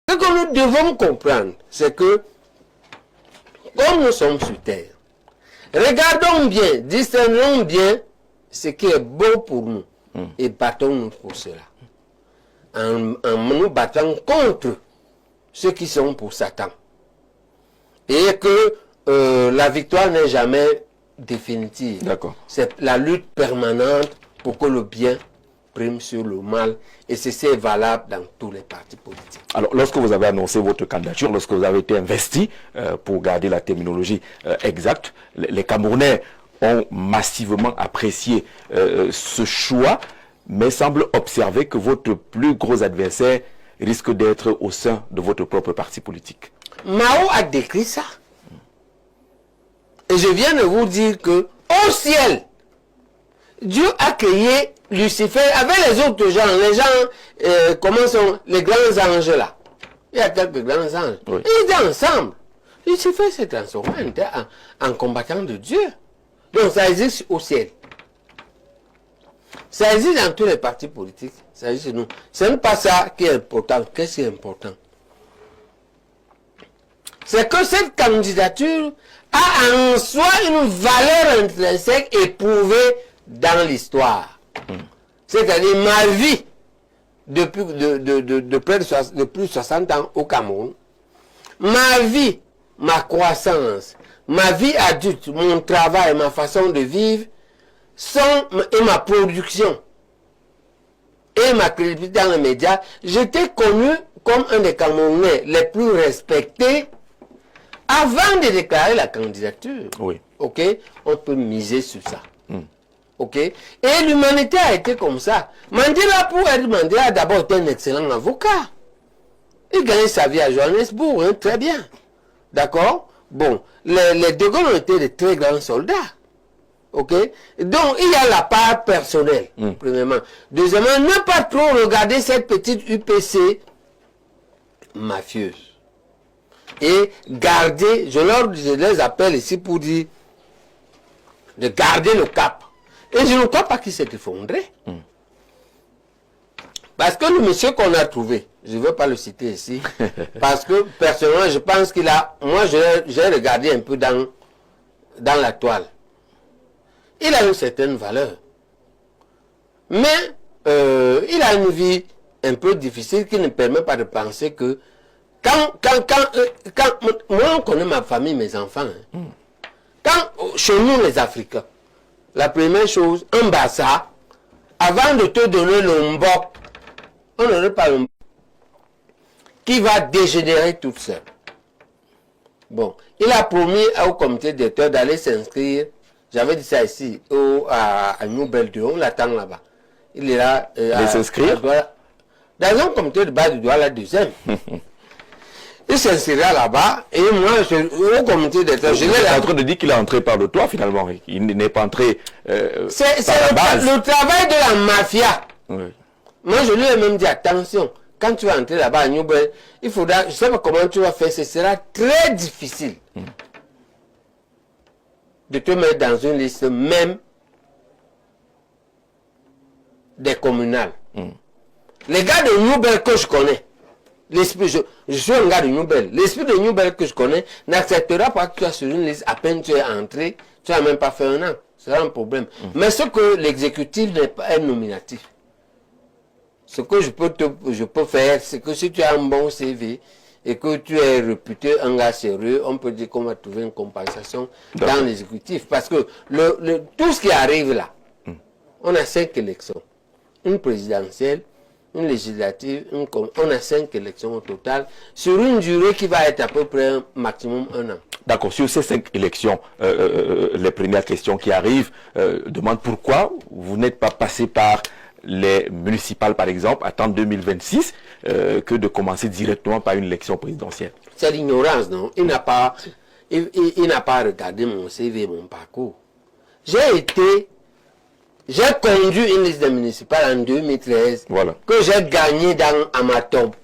Ce que nous devons comprendre, c'est que, comme nous sommes sur Terre, regardons bien, discernons bien ce qui est bon pour nous et battons-nous pour cela. En nous battant contre ceux qui sont pour Satan. Et que la victoire n'est jamais définitive. D'accord. C'est la lutte permanente pour que le bien prime sur le mal. Et c'est valable dans tous les partis politiques. Alors, lorsque vous avez annoncé votre candidature, lorsque vous avez été investi, pour garder la terminologie exacte, les Camerounais ont massivement apprécié ce choix, mais semble observer que votre plus gros adversaire risque d'être au sein de votre propre parti politique. Mao a décrit ça. Et je viens de vous dire que au ciel, Dieu a créé Lucifer avec les autres gens. Les gens, comment sont les grands anges là? Il y a quelques grands anges. Oui. Ils étaient ensemble. Lucifer s'est transformé en combattant de Dieu. Donc ça existe au ciel. Ça existe dans tous les partis politiques. Ça existe chez nous. Ce n'est pas ça qui est important. Qu'est-ce qui est important? C'est que cette candidature a en soi une valeur intrinsèque éprouvée dans l'histoire. C'est-à-dire ma vie de plus de 60 ans au Cameroun, ma vie, ma croissance, ma vie adulte, mon travail, ma façon de vivre, et ma production et ma crédibilité dans les médias, j'étais connu comme un des Camerounais les plus respectés avant de déclarer la candidature. Oui. Ok, on peut miser sur ça. Ok, et l'humanité a été comme ça. Mandela, pour être Mandela, d'abord était un excellent avocat. Il gagnait sa vie à Johannesburg, hein, très bien. D'accord? Bon, les De Gaulle ont été de très grands soldats. Ok? Donc, il y a la part personnelle, premièrement. Deuxièmement, ne pas trop regarder cette petite UPC mafieuse. Et garder, je les appelle ici pour dire, de garder le cap. Et je ne crois pas qu'il s'est effondré. Parce que le monsieur qu'on a trouvé, je ne veux pas le citer ici, parce que personnellement, je pense qu'il a, moi j'ai regardé un peu dans la toile. Il a une certaine valeur. Mais il a une vie un peu difficile qui ne permet pas de penser que quand moi on connaît ma famille, mes enfants, hein, quand chez nous les Africains, la première chose, un bassa, avant de te donner le mbok, on ne donne pas le mbok, qui va dégénérer toute seule. Bon, il a promis au comité directeur d'aller s'inscrire, j'avais dit ça ici, à New Belle, on l'attend là-bas. Il est là. S'inscrire dans un comité de base du Douala deuxième. Il s'inscrira là-bas, et moi, au comité directeur, je l'ai en train de dire qu'il est entré par le toit finalement. Il n'est pas entré c'est par la base. Le travail de la mafia. Oui. Moi, je lui ai même dit, attention, quand tu vas entrer là-bas à New Belle, il faudra, je ne sais pas comment tu vas faire, ce sera très difficile de te mettre dans une liste même des communales. Les gars de New Belle que je connais, l'esprit, je suis un gars de New Belle, l'esprit de New Belle que je connais n'acceptera pas que tu sois sur une liste, à peine tu es entré, tu n'as même pas fait un an. C'est un problème. Mais ce que l'exécutif n'est pas un nominatif. Ce que je peux faire, c'est que si tu as un bon CV et que tu es réputé un gars sérieux, on peut dire qu'on va trouver une compensation dans l'exécutif. Parce que tout ce qui arrive là, on a 5 élections. Une présidentielle, une législative, on a 5 élections au total, sur une durée qui va être à peu près maximum 1 an. D'accord, sur ces 5 élections, les premières questions qui arrivent demandent pourquoi vous n'êtes pas passé par les municipales, par exemple, attendre 2026, que de commencer directement par une élection présidentielle. C'est l'ignorance, non? Il n'a pas regardé mon CV et mon parcours. J'ai conduit une liste municipale en 2013, voilà, que j'ai gagné à ma tombe.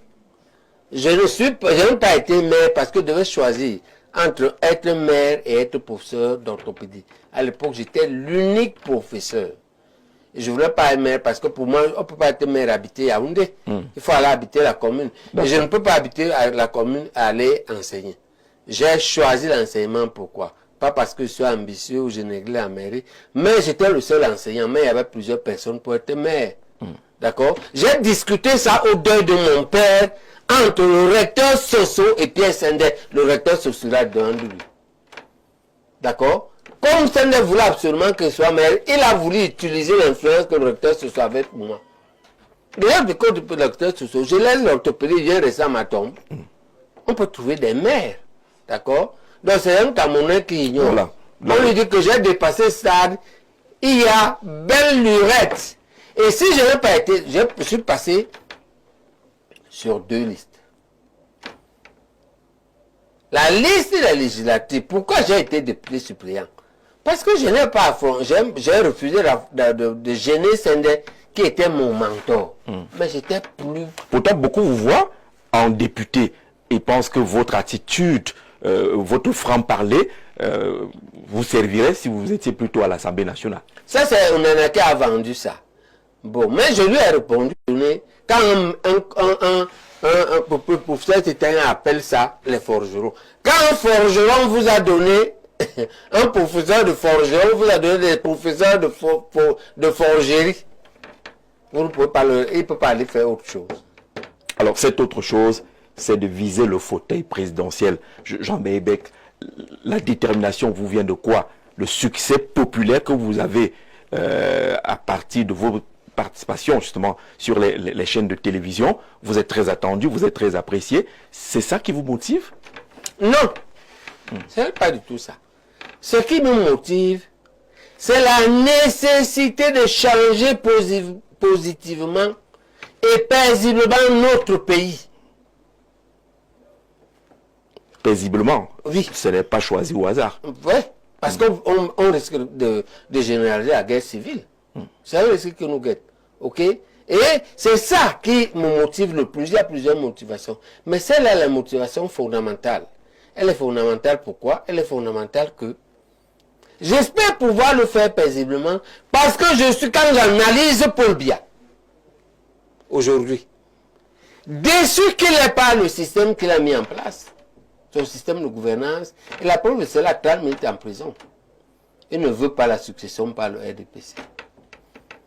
Je n'ai pas été maire parce que je devais choisir entre être maire et être professeur d'orthopédie. À l'époque, j'étais l'unique professeur. Je ne voulais pas être maire parce que pour moi, on ne peut pas être maire habité à Yaoundé. Il faut aller habiter la commune. Et je ne peux pas habiter à la commune et aller enseigner. J'ai choisi l'enseignement, pourquoi? Pas parce que je suis ambitieux ou je néglais la mairie, mais j'étais le seul enseignant, mais il y avait plusieurs personnes pour être maire. D'accord? J'ai discuté ça au deuil de mon père entre le recteur Soso et Pierre Sendé. Le recteur Soso là devant lui. D'accord? Comme Sendé voulait absolument que je sois maire, il a voulu utiliser l'influence que le recteur Soso avait pour moi. D'ailleurs, du code du recteur Soso, je laisse l'orthopédie, viens rester à ma tombe. On peut trouver des maires. D'accord? Donc c'est un Camerounais qui ignore. Voilà. On lui dit que j'ai dépassé stade. Il y a belle lurette. Et si je n'ai pas été, je suis passé sur 2 listes. La liste de la législative, pourquoi j'ai été député suppléant? Parce que je n'ai pas affronté, j'ai refusé de gêner Sendé, qui était mon mentor. Mais j'étais plus... Pourtant, beaucoup vous voient en député et pensent que votre attitude, votre franc-parler, vous servirait si vous étiez plutôt à l'Assemblée nationale. Ça, c'est un qui a vendu ça. Bon, mais je lui ai répondu, quand un professeur appelle ça les forgerons. Quand un forgeron vous a donné, un professeur de forgeron vous a donné des professeurs de forgerie, vous ne pouvez pas il ne peut pas aller faire autre chose. Alors, cette autre chose, c'est de viser le fauteuil présidentiel. Jean Béhébec, la détermination vous vient de quoi? Le succès populaire que vous avez à partir de vos participations justement sur les chaînes de télévision. Vous êtes très attendu, vous êtes très apprécié. C'est ça qui vous motive? Non, ce n'est pas du tout ça. Ce qui me motive, c'est la nécessité de changer positivement et paisiblement notre pays. Paisiblement? Oui. Ce n'est pas choisi au hasard. Oui, parce qu'on risque de généraliser la guerre civile. C'est le risque que nous guette. OK? Et c'est ça qui me motive le plus. Il y a plusieurs motivations. Mais celle-là, la motivation fondamentale. Elle est fondamentale pourquoi? Elle est fondamentale que j'espère pouvoir le faire paisiblement parce que je suis, quand j'analyse Paul Biya, aujourd'hui, déçu qu'il n'ait pas le système qu'il a mis en place, son système de gouvernance, et la preuve, c'est là 30 minutes en prison. Il ne veut pas la succession par le RDPC.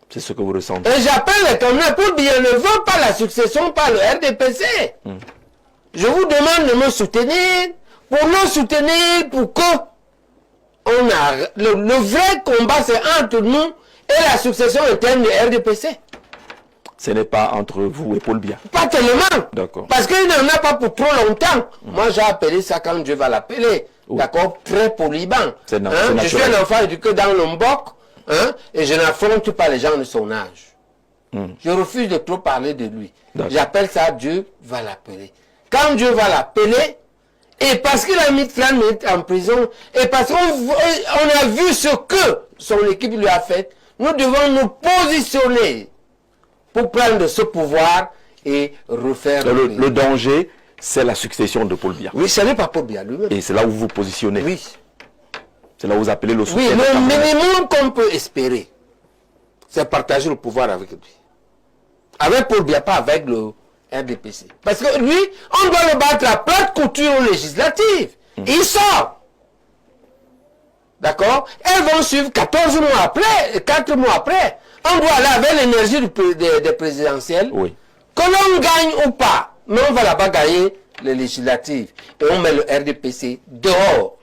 C'est ce que vous ressentez. Et j'appelle les Camerounais pour dire, ne veut pas la succession par le RDPC. Je vous demande de me soutenir, pour nous soutenir, pour que le vrai combat, c'est entre nous et la succession interne du RDPC. Ce n'est pas entre vous et Paul Biya. Pas tellement. D'accord. Parce qu'il n'en a pas pour trop longtemps. Moi, j'ai appelé ça quand Dieu va l'appeler. D'accord? Très polybant. Je suis un enfant éduqué dans l'Ombok. Et je n'affronte pas les gens de son âge. Je refuse de trop parler de lui. J'appelle ça Dieu va l'appeler. Quand Dieu va l'appeler, et parce qu'il a mis 30 minutes en prison, et parce qu'on a vu ce que son équipe lui a fait, nous devons nous positionner pour prendre ce pouvoir et refaire le danger, c'est la succession de Paul Biya. Oui, ce n'est pas Paul Biya lui-même. Et c'est là où vous vous positionnez. Oui. C'est là où vous appelez le soutien. Oui, le minimum qu'on peut espérer, c'est partager le pouvoir avec lui. Avec Paul Biya, pas avec le RDPC. Parce que lui, on doit le battre à plate couture législative. Il sort. D'accord? Elles vont suivre 14 mois après, 4 mois après. On doit aller avec l'énergie des présidentielles. Oui. Que l'on gagne ou pas, mais on va là-bas gagner les législatives. Et on met le RDPC dehors.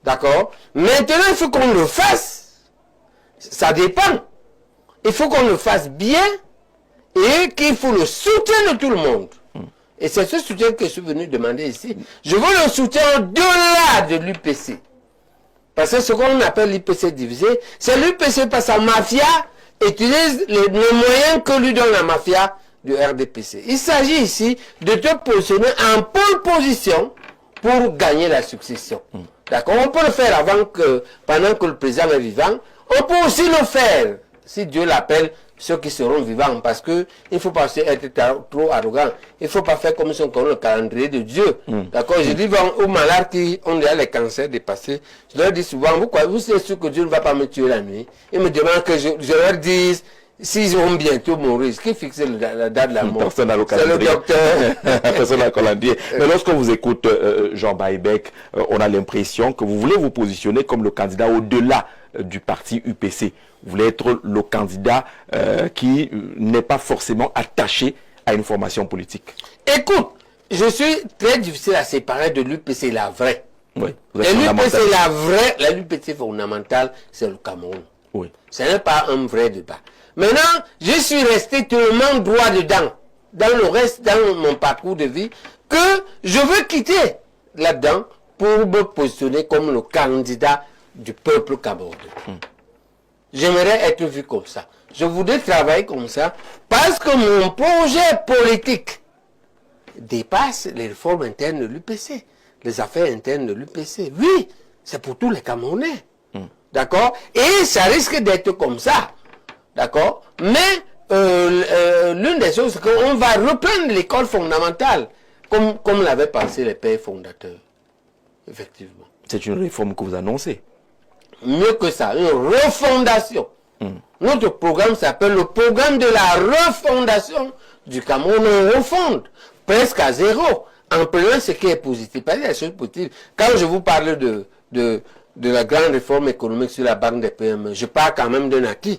D'accord? Maintenant, il faut qu'on le fasse. Ça dépend. Il faut qu'on le fasse bien et qu'il faut le soutien de tout le monde. Et c'est ce soutien que je suis venu demander ici. Je veux le soutien au-delà de l'UPC. Parce que ce qu'on appelle l'UPC divisé, c'est l'UPC parce que la mafia utilise les moyens que lui donne la mafia du RDPC. Il s'agit ici de te positionner en pole position pour gagner la succession. D'accord? On peut le faire pendant que le président est vivant. On peut aussi le faire, si Dieu l'appelle, ceux qui seront vivants, parce que il ne faut pas être trop arrogant. Il ne faut pas faire comme si on connaît le calendrier de Dieu. D'accord? Je dis aux malades qui ont déjà les cancers dépassés, je leur dis souvent, vous êtes sûr que Dieu ne va pas me tuer la nuit? Ils me demandent que je leur dise s'ils vont bientôt mourir. Ce qui fixe la date de la mort, c'est le docteur. Personne n'a le calendrier. Mais lorsqu'on vous écoute, Jean Baïbek, on a l'impression que vous voulez vous positionner comme le candidat au-delà du parti UPC. Vous voulez être le candidat qui n'est pas forcément attaché à une formation politique. Écoute, je suis très difficile à séparer de l'UPC, la vraie. Oui, et l'UPC, la vraie, la l'UPC fondamentale, c'est le Cameroun. Oui. Ce n'est pas un vrai débat. Maintenant, je suis resté tellement droit dedans, dans le reste, dans mon parcours de vie, que je veux quitter là-dedans pour me positionner comme le candidat du peuple camerounais. J'aimerais être vu comme ça. Je voudrais travailler comme ça parce que mon projet politique dépasse les réformes internes de l'UPC, les affaires internes de l'UPC. Oui, c'est pour tous les Camerounais. D'accord? Et ça risque d'être comme ça. D'accord? Mais l'une des choses, c'est qu'on va reprendre l'école fondamentale, comme l'avaient pensé les pères fondateurs. Effectivement. C'est une réforme que vous annoncez. Mieux que ça, une refondation. Notre programme s'appelle le programme de la refondation du Cameroun. On refonde presque à zéro, en prenant ce qui est positif. Pas des choses positives. Quand je vous parle de la grande réforme économique sur la banque des PME, je parle quand même d'un acquis.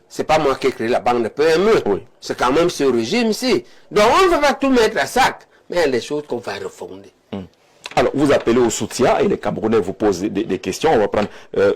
C'est pas moi qui ai créé la banque de PME. Oui. C'est quand même ce régime-ci. Donc on ne va pas tout mettre à sac, mais il y a des choses qu'on va refonder. Alors, vous appelez au soutien et les Camerounais vous posent des questions. On va prendre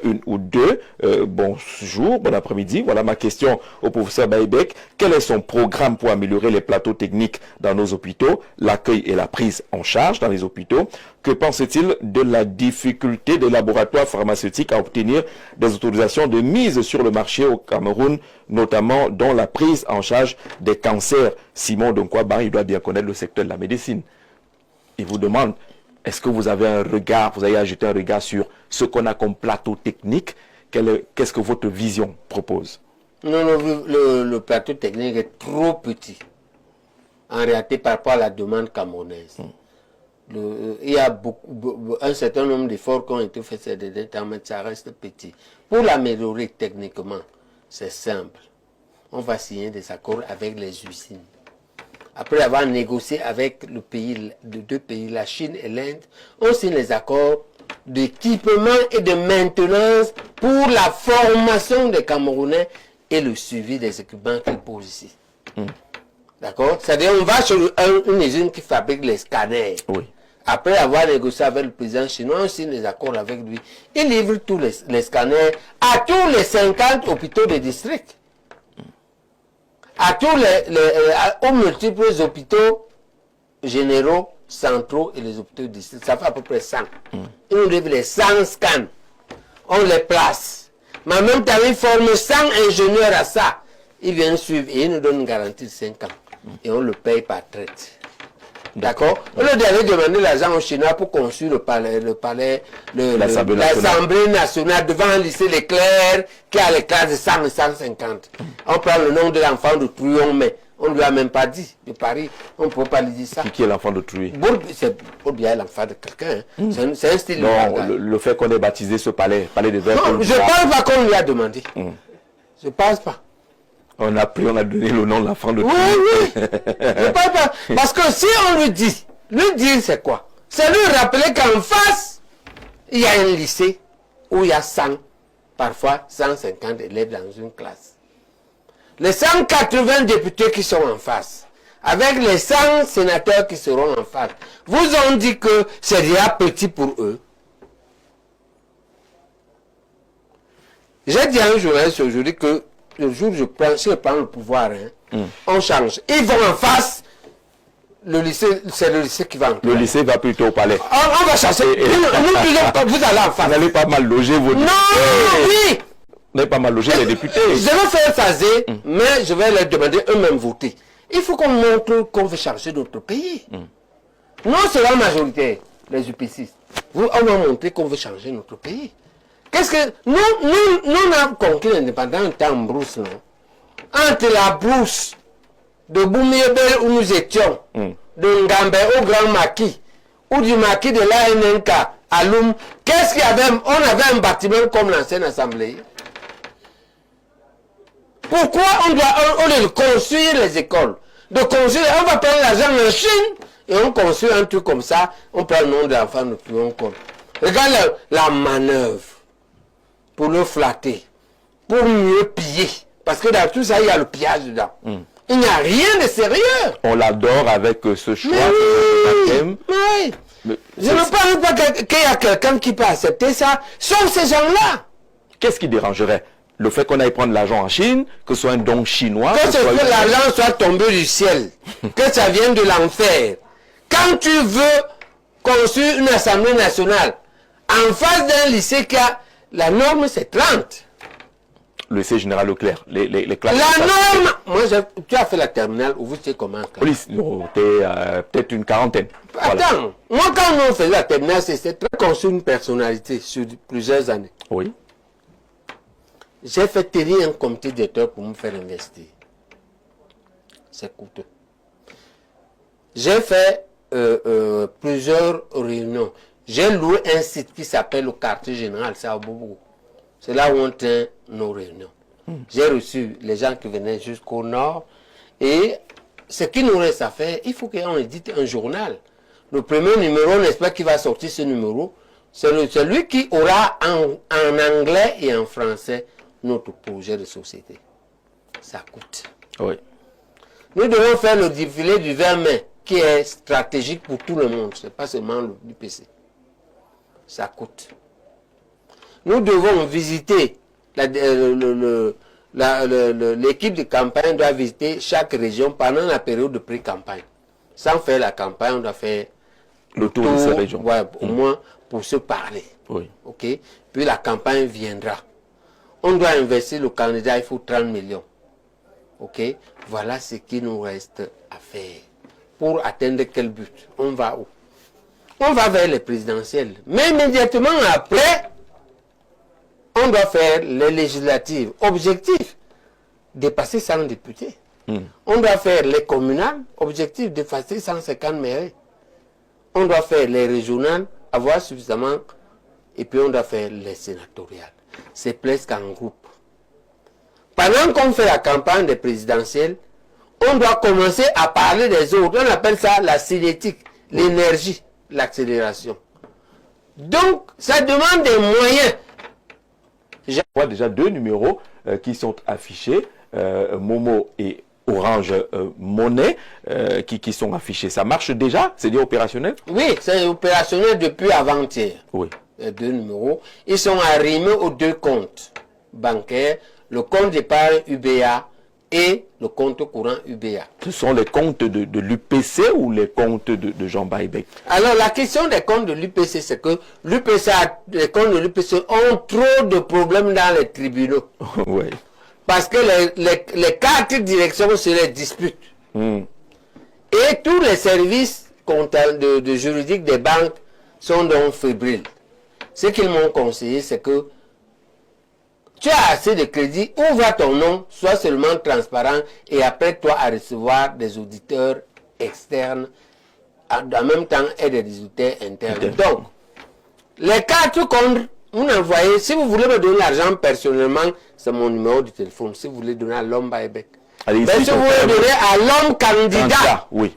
une ou deux. Bonjour, bon après-midi. Voilà ma question au professeur Baïbek. Quel est son programme pour améliorer les plateaux techniques dans nos hôpitaux, l'accueil et la prise en charge dans les hôpitaux? Que pense-t-il de la difficulté des laboratoires pharmaceutiques à obtenir des autorisations de mise sur le marché au Cameroun, notamment dans la prise en charge des cancers? Simon Donkwa, il doit bien connaître le secteur de la médecine. Il vous demande, est-ce que vous avez un regard, vous avez ajouté un regard sur ce qu'on a comme plateau technique? Qu'est-ce que votre vision propose? Non, le plateau technique est trop petit, en réalité, par rapport à la demande camerounaise. Il y a un certain nombre d'efforts qui ont été faits ces derniers temps, mais ça reste petit. Pour l'améliorer techniquement, c'est simple. On va signer des accords avec les usines. Après avoir négocié avec les deux pays, la Chine et l'Inde, on signe les accords d'équipement et de maintenance pour la formation des Camerounais et le suivi des équipements qu'ils posent ici. D'accord? C'est-à-dire on va sur une usine qui fabrique les scanners. Oui. Après avoir négocié avec le président chinois, on signe les accords avec lui. Il livre tous les scanners à tous les 50 hôpitaux de district. À tous aux multiples hôpitaux généraux, centraux et les hôpitaux districts. Ça fait à peu près 100. Ils nous livrent les 100 scans. On les place. Mais en même temps, ils forment 100 ingénieurs à ça. Ils viennent suivre et ils nous donnent une garantie de 5 ans. Et on le paye par traite. D'accord? On leur avait demandé l'argent aux Chinois pour construire l'Assemblée nationale devant un lycée Leclerc qui a les classes de 100 et 150. On prend le nom de l'enfant de Trouillon, on met. On ne lui a même pas dit de Paris. On ne peut pas lui dire ça. Qui est l'enfant de Trouillon? C'est bien l'enfant de quelqu'un. C'est un style. Non, le fait qu'on ait baptisé ce palais des Verts. Non, je ne pense pas qu'on lui a demandé. Je ne pense pas. On a donné le nom de l'enfant de Trouillon. Oui. Je ne pense pas. Parce que si on lui dire c'est quoi? C'est lui rappeler qu'en face, il y a un lycée où il y a 100, parfois 150 élèves dans une classe. Les 180 députés qui sont en face, avec les 100 sénateurs qui seront en face, vous ont dit que c'est déjà petit pour eux. J'ai dit à un journaliste aujourd'hui que le jour où je prends le pouvoir, on change. Ils vont en face, le lycée, c'est le lycée qui va en place. Le lycée va plutôt au palais. On va chercher. Nous, vous allez en face. Vous n'allez pas mal loger vos députés. Non, oui. Vous n'allez pas mal loger les députés. Je vais faire phaser, mais je vais leur demander eux-mêmes voter. Il faut qu'on montre qu'on veut changer notre pays. Non, c'est la majorité, les UPCistes. On va montrer qu'on veut changer notre pays. Qu'est-ce que... Nous, on a conquis l'indépendance en temps brousse, non? entre la brousse de Boumiebel où nous étions, de Ngambé au Grand Maquis, ou du Maquis de l'ANNK à Loum, qu'est-ce qu'il y avait? On avait un bâtiment comme l'ancienne assemblée. Pourquoi on doit, au lieu de construire les écoles, de construire, on va prendre l'argent en Chine et on construit un truc comme ça, on prend le nom de l'enfant, nous plus on compte. Regarde la manœuvre pour le flatter, pour mieux piller. Parce que dans tout ça, il y a le pillage dedans. Il n'y a rien de sérieux. On l'adore avec ce choix. Oui. Je ne pense pas qu'il y a quelqu'un qui peut accepter ça, sauf ces gens-là. Qu'est-ce qui dérangerait? Le fait qu'on aille prendre l'argent en Chine, que ce soit un don chinois... Que l'argent soit tombé du ciel, que ça vienne de l'enfer. Quand tu veux construire une assemblée nationale, en face d'un lycée qui a... La norme, c'est 30. Le lycée général Leclerc, les classes... La norme... Moi, tu as fait la terminale, où vous savez comment... Oui, peut-être une quarantaine. Attends, voilà. Moi, quand on faisait la terminale, c'était très construire une personnalité sur plusieurs années. Oui. J'ai fait tenir un comité directeur pour me faire investir. C'est coûteux. J'ai fait plusieurs réunions. J'ai loué un site qui s'appelle le quartier général, c'est à Boubou. C'est là où on tient nos réunions. J'ai reçu les gens qui venaient jusqu'au nord. Et ce qui nous reste à faire, il faut qu'on édite un journal. Le premier numéro, n'est-ce pas, qui va sortir ce numéro, c'est celui qui aura en anglais et en français notre projet de société. Ça coûte. Oui. Nous devons faire le défilé du 20 mai, qui est stratégique pour tout le monde. Ce n'est pas seulement l'UPC. Ça coûte. Nous devons visiter, l'équipe de campagne doit visiter chaque région pendant la période de pré-campagne. Sans faire la campagne, on doit faire le tour de ces régions. Ouais, au moins pour se parler. Oui. Ok. Puis la campagne viendra. On doit investir le candidat, il faut 30 millions. Ok. Voilà ce qui nous reste à faire. Pour atteindre quel but? On va où? On va vers les présidentielles. Mais immédiatement après, on doit faire les législatives. Objectif, dépasser 100 députés. On doit faire les communales. Objectif, dépasser 150 mairies. On doit faire les régionales, avoir suffisamment. Et puis on doit faire les sénatoriales. C'est presque en groupe. Pendant qu'on fait la campagne des présidentielles, on doit commencer à parler des autres. On appelle ça la cinétique, l'énergie, l'accélération. Donc, ça demande des moyens. Je vois déjà deux numéros qui sont affichés, Momo et Orange Monnaie, qui sont affichés. Ça marche déjà? C'est déjà opérationnel? Oui, c'est opérationnel depuis avant-hier. Oui. Les deux numéros. Ils sont arrimés aux deux comptes bancaires, le compte d'épargne UBA et le compte courant UBA. Ce sont les comptes de l'UPC ou les comptes de Jean Baïbek? Alors, la question des comptes de l'UPC, c'est que les comptes de l'UPC ont trop de problèmes dans les tribunaux. Oui. Parce que les quatre directions se les disputent. Et tous les services comptables de juridiques des banques sont donc fébriles. Ce qu'ils m'ont conseillé, c'est que tu as assez de crédit, ouvre ton nom, sois seulement transparent et apprête-toi à recevoir des auditeurs externes, en même temps et des auditeurs internes. Donc, les quatre comptes, vous envoyez, si vous voulez me donner l'argent personnellement, c'est mon numéro de téléphone, si vous voulez donner à l'homme Baïbek. Mais si vous voulez donner à l'homme candidat, oui.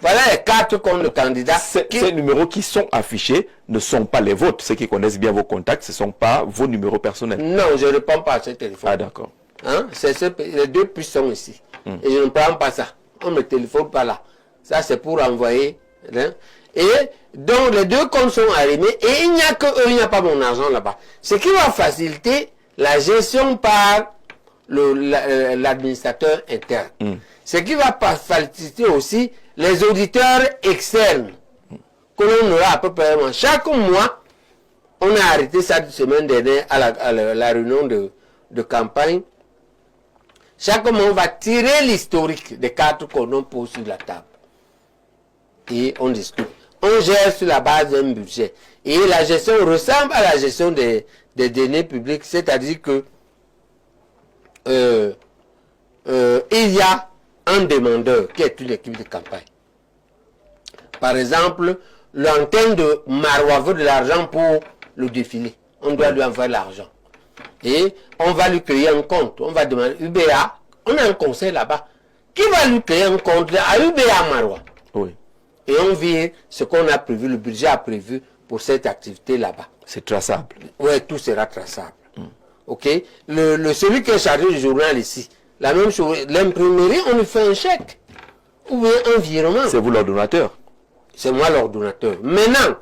Voilà les quatre comptes de candidats. Ces numéros qui sont affichés ne sont pas les vôtres. Ceux qui connaissent bien vos contacts, ce ne sont pas vos numéros personnels. Non, je ne réponds pas à ce téléphone. Ah, d'accord. Hein? Les deux puces sont ici. Et je ne prends pas ça. On ne me téléphone pas là. Ça, c'est pour envoyer. Hein? Et donc, les deux comptes sont arrimés et il n'y a que eux, il n'y a pas mon argent là-bas. Ce qui va faciliter la gestion par l'administrateur interne. Ce qui va faciliter aussi les auditeurs externes que l'on aura à peu près. Chaque mois, on a arrêté ça la semaine dernière à la réunion de campagne. Chaque mois, on va tirer l'historique des quatre qu'on pose sur la table. Et on discute. On gère sur la base d'un budget. Et la gestion ressemble à la gestion des deniers publics, c'est-à-dire que il y a un demandeur qui est une équipe de campagne. Par exemple, l'antenne de Marois veut de l'argent pour le défilé. On doit lui envoyer l'argent. Et on va lui créer un compte. On va demander UBA. On a un conseil là-bas. Qui va lui créer un compte à UBA Marois? Oui. Et on vire ce qu'on a prévu, le budget a prévu pour cette activité là-bas. C'est traçable. Oui, tout sera traçable. Ok? Celui qui est chargé du journal ici, la même chose, l'imprimerie, on lui fait un chèque. Ou bien un virement. C'est vous l'ordonnateur? C'est moi l'ordonnateur. Maintenant,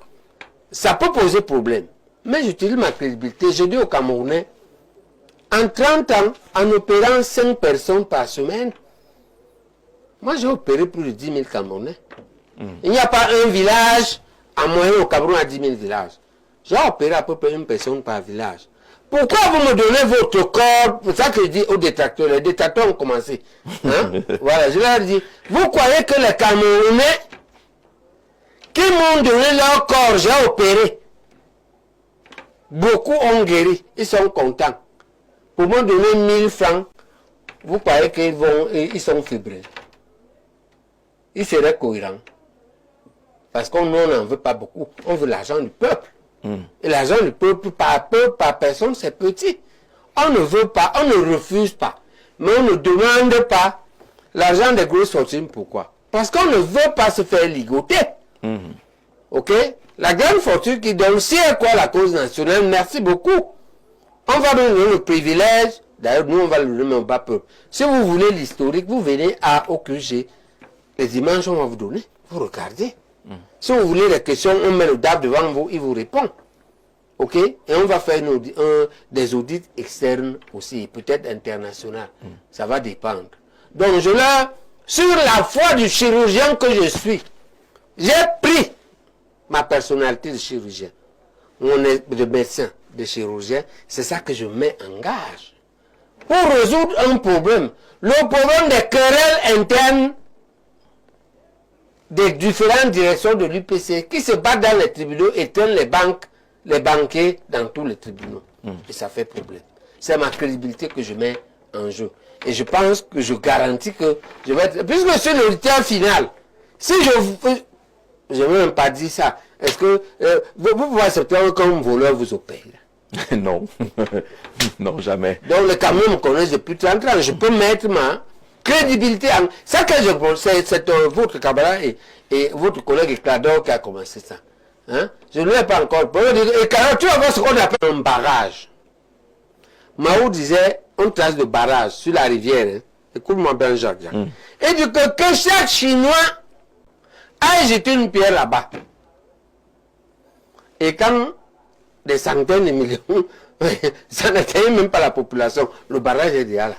ça peut poser problème. Mais j'utilise ma crédibilité. Je dis aux Camerounais, en 30 ans, en opérant 5 personnes par semaine, moi j'ai opéré plus de 10 000 Camerounais. Il n'y a pas un village, en moyenne au Cameroun, à 10 000 villages. J'ai opéré à peu près une personne par village. Pourquoi vous me donnez votre corps? C'est ça que je dis aux détracteurs. Les détracteurs ont commencé. Hein? Voilà, je leur dis, vous croyez que les Camerounais qui m'ont donné leur corps, j'ai opéré. Beaucoup ont guéri, ils sont contents. Pour me donner 1000 francs, vous croyez qu'ils sont fébrilles. Ils seraient cohérents. Parce qu'on n'en veut pas beaucoup. On veut l'argent du peuple. Et l'argent du peuple, par personne, c'est petit. On ne veut pas, on ne refuse pas. Mais on ne demande pas l'argent des grosses fortunes. Pourquoi? Parce qu'on ne veut pas se faire ligoter. Ok? La grande fortune qui donne, si elle croit la cause nationale, merci beaucoup. On va donner le privilège. D'ailleurs, nous, on va le donner au bas peuple. Si vous voulez l'historique, vous venez à OQG. Les images, on va vous donner. Vous regardez. Si vous voulez les questions, on met le DAB devant vous, il vous répond. Ok? Et on va faire des audits externes aussi, peut-être internationaux. Ça va dépendre. Donc, sur la foi du chirurgien que je suis, j'ai pris ma personnalité de chirurgien. On est de médecin, de chirurgien. C'est ça que je mets en gage. Pour résoudre un problème. Le problème des querelles internes des différentes directions de l'UPC qui se battent dans les tribunaux et tiennent les banquiers dans tous les tribunaux. Et ça fait problème. C'est ma crédibilité que je mets en jeu. Et je pense que je garantis que je vais être... Puisque je suis l'auditeur final, si je ne veux même pas dire ça, est-ce que vous pouvez accepter qu'un voleur vous opère? Non. Non, jamais. Donc les Camerounais me connaissent depuis 30 ans. Je peux mettre ma crédibilité en... C'est votre camarade et votre collègue Eclador qui a commencé ça. Hein? Je ne lui ai pas encore... Et quand tu vas voir ce qu'on appelle un barrage. Mao disait, on trace de barrage sur la rivière. Hein? Écoute-moi bien, Jacques. Et dit que chaque Chinois a jeté une pierre là-bas. Et quand des centaines de millions, ça n'atteint même pas la population, le barrage est déjà là.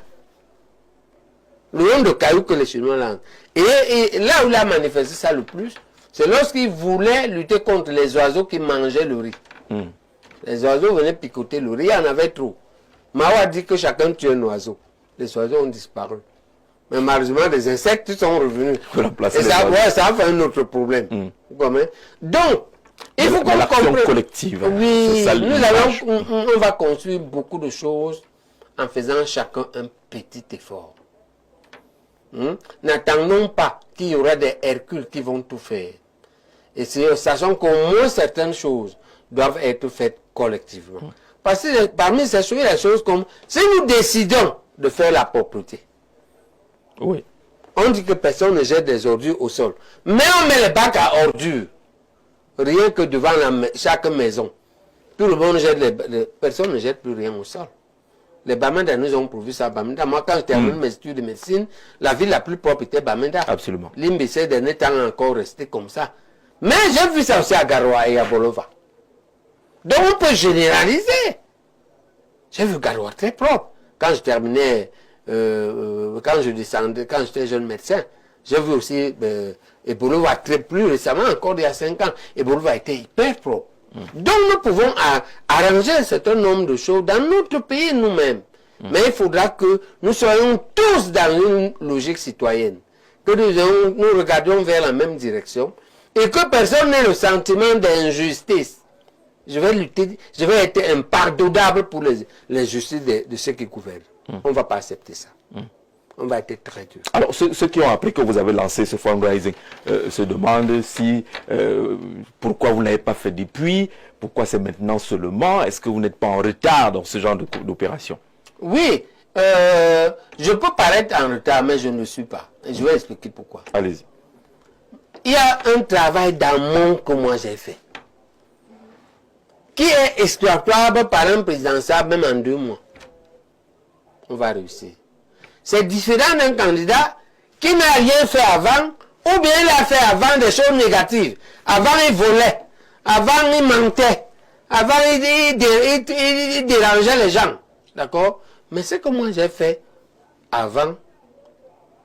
Le nombre de cailloux que les Chinois lancent. Et là où il a manifesté ça le plus, c'est lorsqu'il voulait lutter contre les oiseaux qui mangeaient le riz. Les oiseaux venaient picoter le riz, il y en avait trop. Mao a dit que chacun tue un oiseau. Les oiseaux ont disparu. Mais malheureusement, les insectes sont revenus. Et ça a fait un autre problème. Donc, il faut qu'on comprenne. Collective. Oui, on va construire beaucoup de choses en faisant chacun un petit effort. N'attendons pas qu'il y aura des Hercules qui vont tout faire. Et sachant qu'au moins certaines choses doivent être faites collectivement. Parce que parmi ces choses, il y a des choses comme si nous décidons de faire la propreté. Oui. On dit que personne ne jette des ordures au sol. Mais on met les bacs à ordures. Rien que devant chaque maison. Tout le monde jette personne ne jette plus rien au sol. Les Bamenda nous ont prouvé ça. Bamenda. Moi, quand je termine mes études de médecine, la ville la plus propre était Bamenda. Absolument. Limbe, ces derniers temps encore resté comme ça. Mais j'ai vu ça aussi à Garoua et à Bolova. Donc on peut généraliser. J'ai vu Garoua très propre. Quand je terminais, quand je descendais, quand j'étais jeune médecin, j'ai vu aussi Bolova très plus récemment, encore il y a 5 ans. Et Bolova était hyper propre. Donc nous pouvons arranger un certain nombre de choses dans notre pays nous-mêmes. Mais il faudra que nous soyons tous dans une logique citoyenne. Que nous regardions vers la même direction. Et que personne n'ait le sentiment d'injustice. Je vais lutter, je vais être impardonnable pour les justices de ceux qui gouvernent. On ne va pas accepter ça. on va être très dur. Alors, ceux qui ont appris que vous avez lancé ce fundraising se demandent si pourquoi vous ne l'avez pas fait depuis, pourquoi c'est maintenant seulement, est-ce que vous n'êtes pas en retard dans ce genre d'opération? Oui, je peux paraître en retard, mais je ne le suis pas. Et je vais expliquer pourquoi. Allez-y. Il y a un travail d'amont que moi j'ai fait, qui est exploitable par un présidentiable même en 2 mois. On va réussir. C'est différent d'un candidat qui n'a rien fait avant, ou bien il a fait avant des choses négatives. Avant il volait, avant il mentait, avant il dérangeait les gens. D'accord? Mais ce que moi j'ai fait avant,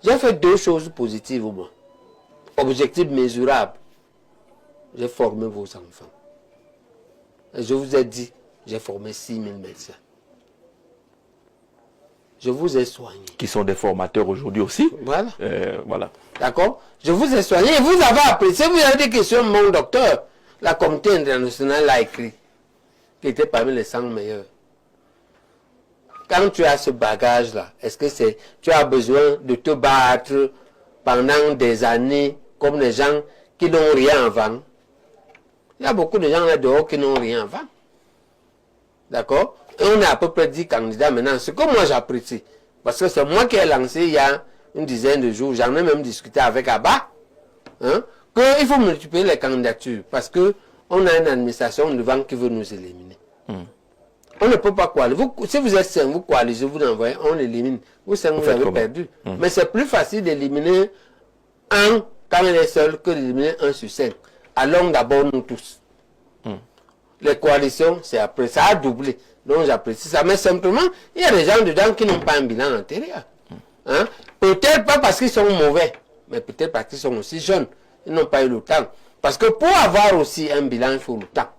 j'ai fait 2 choses positives au moins. Objectif mesurable. J'ai formé vos enfants. Et je vous ai dit, j'ai formé 6 000 médecins. Je vous ai soigné. Qui sont des formateurs aujourd'hui aussi. Voilà. Voilà. D'accord? Je vous ai soigné et vous avez apprécié. Vous avez des questions, mon docteur. La communauté internationale l'a écrit. Qui était parmi les 100 meilleurs. Quand tu as ce bagage-là, est-ce que tu as besoin de te battre pendant des années comme les gens qui n'ont rien avant? Il y a beaucoup de gens là dehors qui n'ont rien avant. D'accord? Et on a à peu près 10 candidats maintenant. Ce que moi j'apprécie, parce que c'est moi qui ai lancé il y a une dizaine de jours, j'en ai même discuté avec Abba, hein, qu'il faut multiplier les candidatures, parce qu'on a une administration devant qui veut nous éliminer. On ne peut pas coaliser. Si vous êtes 5, vous coalisez, vous envoyez, on l'élimine. Vous 5, vous avez perdu. Mais c'est plus facile d'éliminer un quand il est seul que d'éliminer 1 sur 5. Allons d'abord nous tous. Les coalitions, c'est après. Ça a doublé. Donc j'apprécie ça. Mais simplement, il y a des gens dedans qui n'ont pas un bilan antérieur. Hein? Peut-être pas parce qu'ils sont mauvais, mais peut-être parce qu'ils sont aussi jeunes. Ils n'ont pas eu le temps. Parce que pour avoir aussi un bilan, il faut le temps.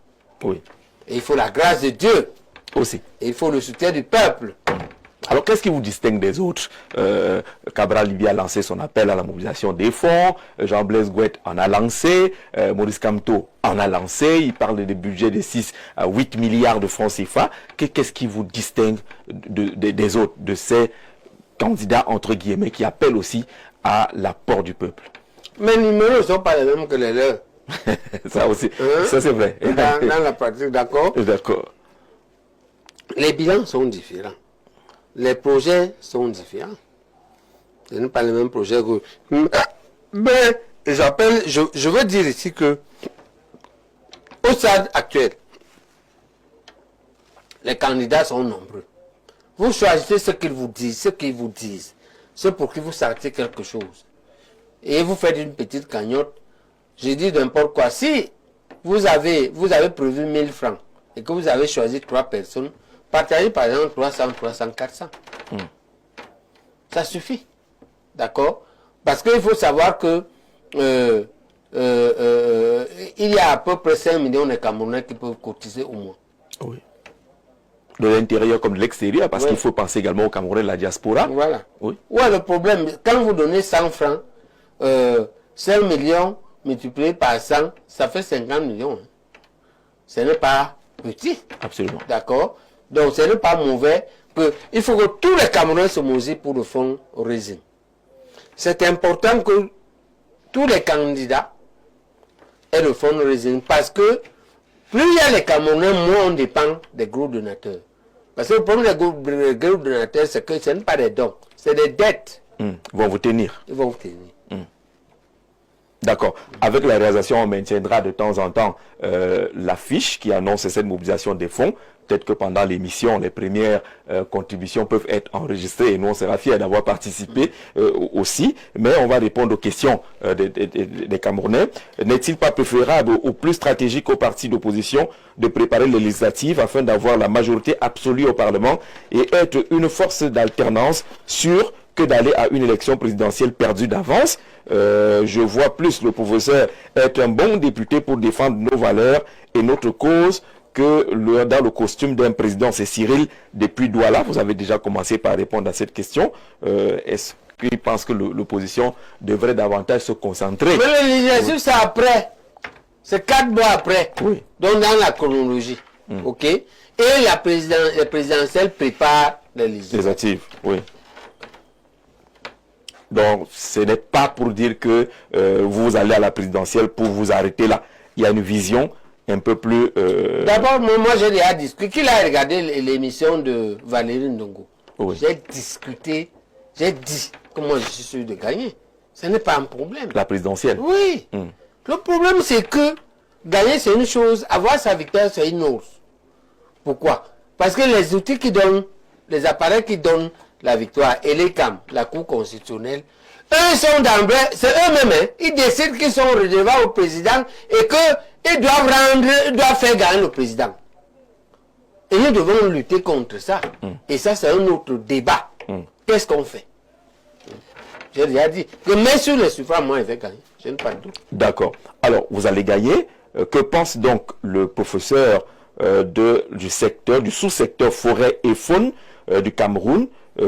Oui. Et il faut la grâce de Dieu. Aussi. Et il faut le soutien du peuple. Alors, qu'est-ce qui vous distingue des autres? Cabral Libya a lancé son appel à la mobilisation des fonds. Jean-Blaise Gouette en a lancé. Maurice Kamto en a lancé. Il parle des budgets de 6 à 8 milliards de francs CFA. Qu'est-ce qui vous distingue des autres, de ces candidats, entre guillemets, qui appellent aussi à l'apport du peuple? Mais les numéros ne sont pas les mêmes que les leurs. Ça aussi, ça c'est vrai. Dans la pratique, d'accord? D'accord. Les bilans sont différents. Les projets sont différents. Ce n'est pas les mêmes projets que... Mais j'appelle, je veux dire ici que au stade actuel, les candidats sont nombreux. Vous choisissez ce qu'ils vous disent, c'est pour qu'ils vous sortez quelque chose. Et vous faites une petite cagnotte. Je dis n'importe quoi. Si vous avez prévu 1000 francs et que vous avez choisi 3 personnes, partagez par exemple 300, 300, 400. Ça suffit. D'accord? Parce qu'il faut savoir que il y a à peu près 5 millions de Camerounais qui peuvent cotiser au moins. Oui. De l'intérieur comme de l'extérieur, parce qu'il faut penser également aux Camerounais de la diaspora. Voilà. Oui. Ouais, le problème, quand vous donnez 100 francs, 5 millions multiplié par 100, ça fait 50 millions. Ce n'est pas petit. Absolument. D'accord? Donc, ce n'est pas mauvais. Il faut que tous les Camerounais se mobilisent pour le fonds résine. C'est important que tous les candidats aient le fonds résine parce que plus il y a les Camerounais, moins on dépend des groupes donateurs. Parce que le problème des groupes donateurs, c'est que ce n'est pas des dons, c'est des dettes. Ils vont vous tenir. Ils vont vous tenir. D'accord. Avec la réalisation, on maintiendra de temps en temps l'affiche qui annonce cette mobilisation des fonds. Peut-être que pendant l'émission, les premières contributions peuvent être enregistrées et nous, on sera fiers d'avoir participé aussi. Mais on va répondre aux questions des Camerounais. N'est-il pas préférable ou plus stratégique aux partis d'opposition de préparer les législatives afin d'avoir la majorité absolue au Parlement et être une force d'alternance sûre que d'aller à une élection présidentielle perdue d'avance? Je vois plus le professeur être un bon député pour défendre nos valeurs et notre cause que dans le costume d'un président. C'est Cyril depuis Douala. Vous avez déjà commencé par répondre à cette question. Est-ce qu'il pense que l'opposition devrait davantage se concentrer? Mais le législatif, c'est après. C'est 4 mois après. Oui. Donc dans la chronologie. OK? Et les présidentielles préparent les législatives. Oui. Donc, ce n'est pas pour dire que vous allez à la présidentielle pour vous arrêter là. Il y a une vision un peu plus... D'abord, moi j'ai déjà discuté. Qui a regardé l'émission de Valérie Ndongo? Oui. J'ai discuté, j'ai dit que moi je suis sûr de gagner. Ce n'est pas un problème. La présidentielle? Oui. Le problème c'est que gagner c'est une chose, avoir sa victoire c'est une autre. Pourquoi? Parce que les outils qui donnent, les appareils qui donnent la victoire et les CAM, la Cour constitutionnelle, eux sont d'emblée, c'est eux-mêmes, hein, ils décident qu'ils sont redevables au président et qu'ils doivent faire gagner le président. Et nous devons lutter contre ça. Et ça, c'est un autre débat. Qu'est-ce qu'on fait? J'ai déjà dit que même sur les suffrages, moi, je vais gagner. Je n'ai pas de doute. D'accord. Alors, vous allez gagner. Que pense donc le professeur du sous-secteur forêt et faune du Cameroun,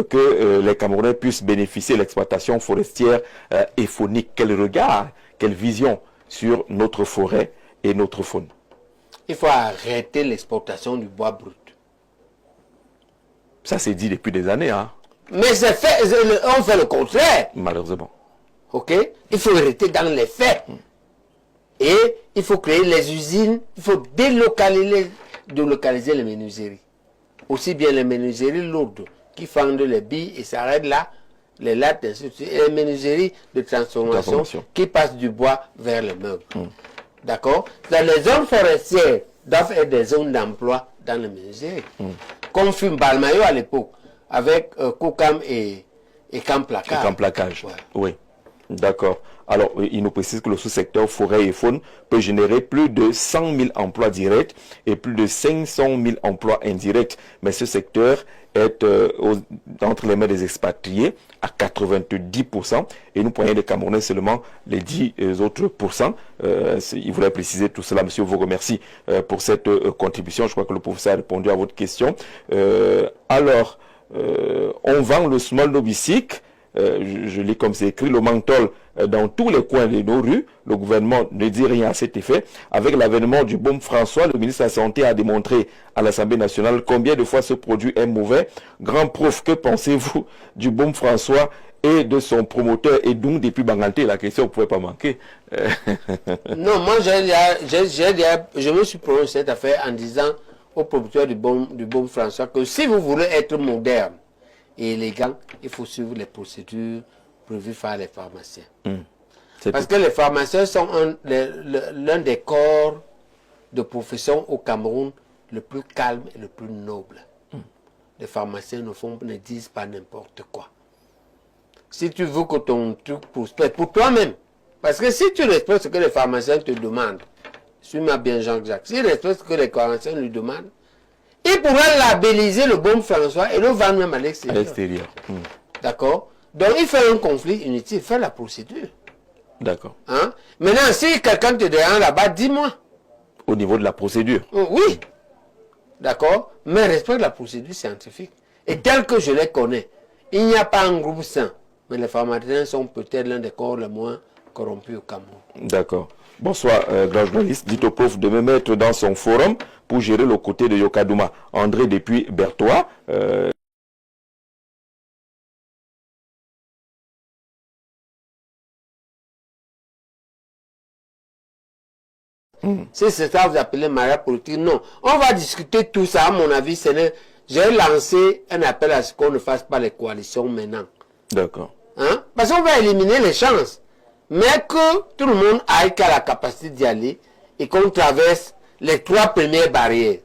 que les Camerounais puissent bénéficier de l'exploitation forestière et faunique? Quel regard, quelle vision sur notre forêt et notre faune? Il faut arrêter l'exportation du bois brut. Ça c'est dit depuis des années, hein? Mais on fait le contraire. Malheureusement. Ok? Il faut arrêter dans les faits. Et il faut créer les usines, il faut délocaliser les menuiseries. Aussi bien les menuiseries lourdes qui fendent les billes et s'arrêtent là, les lattes, et les menuiseries de transformation qui passent du bois vers les meubles. D'accord? Dans les zones forestières doivent être des zones d'emploi dans les menuiseries. Comme fume Balmayo à l'époque, avec Kokam et Camp Placage. Camp Placage, oui. D'accord. Alors, il nous précise que le sous-secteur forêt et faune peut générer plus de 100 000 emplois directs et plus de 500 000 emplois indirects. Mais ce secteur est entre les mains des expatriés à 90%. Et nous prenons les Camerounais seulement les 10 autres pourcents. Il voulait préciser tout cela. Monsieur, vous remercie pour cette contribution. Je crois que le professeur a répondu à votre question. Alors, on vend le small nobisic. Je lis comme c'est écrit, le menthol dans tous les coins de nos rues. Le gouvernement ne dit rien à cet effet. Avec l'avènement du baume François, le ministre de la Santé a démontré à l'Assemblée nationale combien de fois ce produit est mauvais. Grand prof, que pensez-vous du baume François et de son promoteur? Et donc, depuis Bangalté, la question ne pouvait pas manquer. Non, moi, je me suis prononcé cette affaire en disant au promoteur du baume François que si vous voulez être moderne et élégant, il faut suivre les procédures prévues par les pharmaciens. Parce que les pharmaciens sont l'un des corps de profession au Cameroun le plus calme et le plus noble. Les pharmaciens ne disent pas n'importe quoi. Si tu veux que ton truc prospère, pour toi-même, parce que si tu respectes ce que les pharmaciens te demandent, suis-moi bien Jean-Jacques, s'il respecte ce que les pharmaciens lui demandent, il pourra labelliser le baume François et le vendre même à l'extérieur. D'accord? Donc il fait un conflit inutile, il fait la procédure. D'accord. Hein? Maintenant, si quelqu'un te dérange là-bas, dis-moi. Au niveau de la procédure? Oui. D'accord? Mais respecte la procédure scientifique. Et tel que je les connais, il n'y a pas un groupe sain. Mais les pharmaciens sont peut-être l'un des corps les moins corrompus au Cameroun. D'accord. Bonsoir, grand journaliste. Dites au prof de me mettre dans son forum pour gérer le côté de Yokadouma. André depuis Berthois. Si c'est ça, vous appelez mariage politique, non. On va discuter tout ça, à mon avis. J'ai lancé un appel à ce qu'on ne fasse pas les coalitions maintenant. D'accord. Hein? Parce qu'on va éliminer les chances. Mais que tout le monde aille qu'à la capacité d'y aller et qu'on traverse les 3 premières barrières.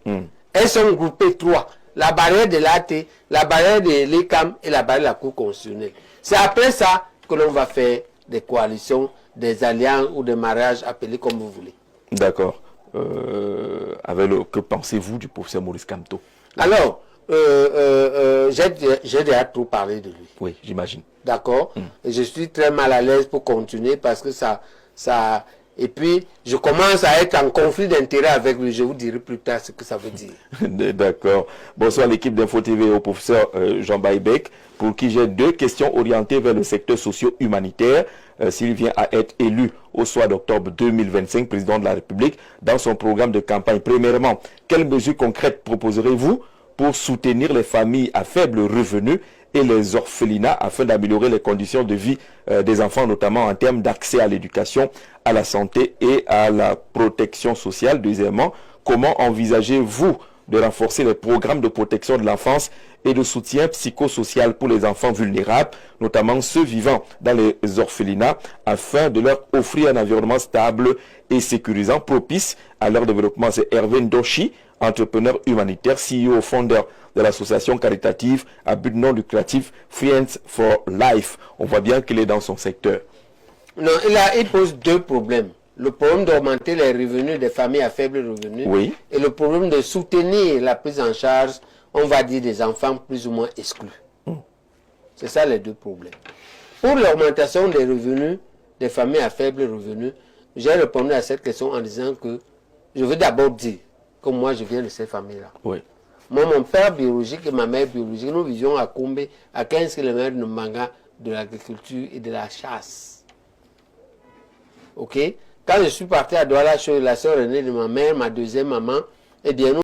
Elles sont groupées 3. La barrière de l'AT, la barrière de l'ECAM et la barrière de la Cour constitutionnelle. C'est après ça que l'on va faire des coalitions, des alliances ou des mariages, appelés comme vous voulez. D'accord. Que pensez-vous du professeur Maurice Kamto? Alors, j'ai déjà trop parlé de lui. Oui, j'imagine. D'accord. Et je suis très mal à l'aise pour continuer parce que ça... Et puis, je commence à être en conflit d'intérêt avec lui. Je vous dirai plus tard ce que ça veut dire. D'accord. Bonsoir l'équipe d'Info TV et au professeur Jean Baïbek, pour qui j'ai 2 questions orientées vers le secteur socio-humanitaire. S'il vient à être élu au soir d'octobre 2025, président de la République, dans son programme de campagne. Premièrement, quelles mesures concrètes proposerez-vous pour soutenir les familles à faible revenu et les orphelinats afin d'améliorer les conditions de vie des enfants, notamment en termes d'accès à l'éducation, à la santé et à la protection sociale. Deuxièmement, comment envisagez-vous de renforcer les programmes de protection de l'enfance et de soutien psychosocial pour les enfants vulnérables, notamment ceux vivant dans les orphelinats, afin de leur offrir un environnement stable et sécurisant, propice à leur développement? C'est Hervé Ndoshi, entrepreneur humanitaire, CEO, fondeur de l'association caritative à but non lucratif Friends for Life. On voit bien qu'il est dans son secteur. Non, il pose deux problèmes. Le problème d'augmenter les revenus des familles à faible revenu, oui, et le problème de soutenir la prise en charge, on va dire, des enfants plus ou moins exclus. C'est ça les deux problèmes. Pour l'augmentation des revenus des familles à faible revenu, j'ai répondu à cette question en disant que je veux d'abord dire que moi je viens de ces familles-là. Oui. Moi, mon père biologique et ma mère biologique, nous vivions à Kombe, à 15 km de Manga, de l'agriculture et de la chasse. Ok? Quand je suis parti à Douala, la soeur aînée de ma mère, ma deuxième maman, eh bien, nous